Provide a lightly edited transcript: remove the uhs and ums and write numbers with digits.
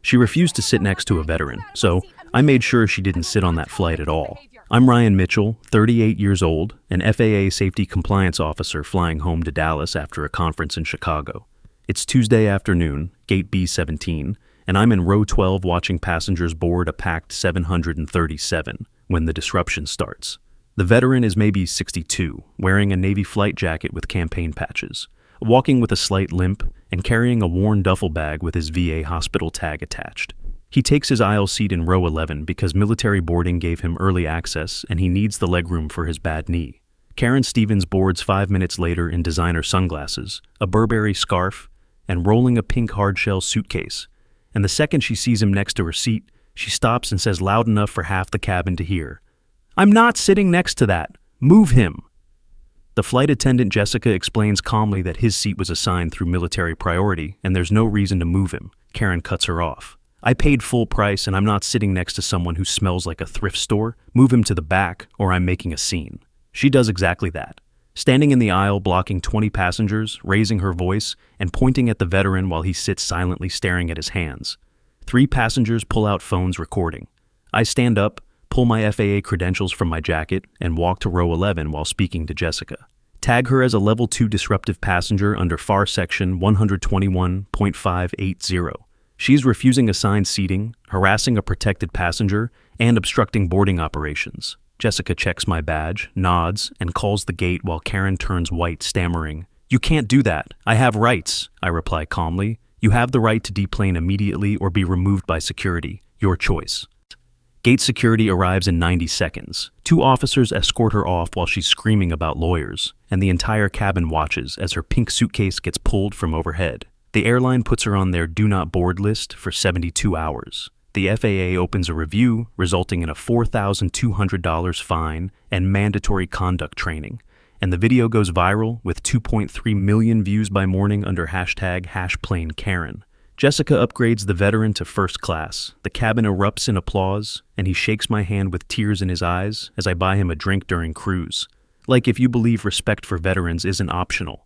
She refused to sit next to a veteran, so I made sure she didn't sit on that flight at all. I'm Ryan Mitchell, 38 years old, an FAA safety compliance officer flying home to Dallas after a conference in Chicago. It's Tuesday afternoon, gate B17, and I'm in row 12 watching passengers board a packed 737 when the disruption starts. The veteran is maybe 62, wearing a Navy flight jacket with campaign patches, walking with a slight limp, and carrying a worn duffel bag with his VA hospital tag attached. He takes his aisle seat in row 11 because military boarding gave him early access and he needs the legroom for his bad knee. Karen Stevens boards 5 minutes later in designer sunglasses, a Burberry scarf, and rolling a pink hardshell suitcase. And the second she sees him next to her seat, she stops and says loud enough for half the cabin to hear, "I'm not sitting next to that. Move him." The flight attendant Jessica explains calmly that his seat was assigned through military priority and there's no reason to move him. Karen cuts her off. "I paid full price and I'm not sitting next to someone who smells like a thrift store. Move him to the back or I'm making a scene." She does exactly that. Standing in the aisle blocking 20 passengers, raising her voice, and pointing at the veteran while he sits silently staring at his hands. 3 passengers pull out phones recording. I stand up, pull my FAA credentials from my jacket, and walk to row 11 while speaking to Jessica. Tag her as a level 2 disruptive passenger under FAR section 121.580. She's refusing assigned seating, harassing a protected passenger, and obstructing boarding operations. Jessica checks my badge, nods, and calls the gate while Karen turns white, stammering, "You can't do that. I have rights," I reply calmly. "You have the right to deplane immediately or be removed by security. Your choice." Gate security arrives in 90 seconds. 2 officers escort her off while she's screaming about lawyers, and the entire cabin watches as her pink suitcase gets pulled from overhead. The airline puts her on their do not board list for 72 hours. The FAA opens a review, resulting in a $4,200 fine and mandatory conduct training. And the video goes viral with 2.3 million views by morning under #HashPlaneKaren. Jessica upgrades the veteran to first class. The cabin erupts in applause, and he shakes my hand with tears in his eyes as I buy him a drink during cruise. Like if you believe respect for veterans isn't optional.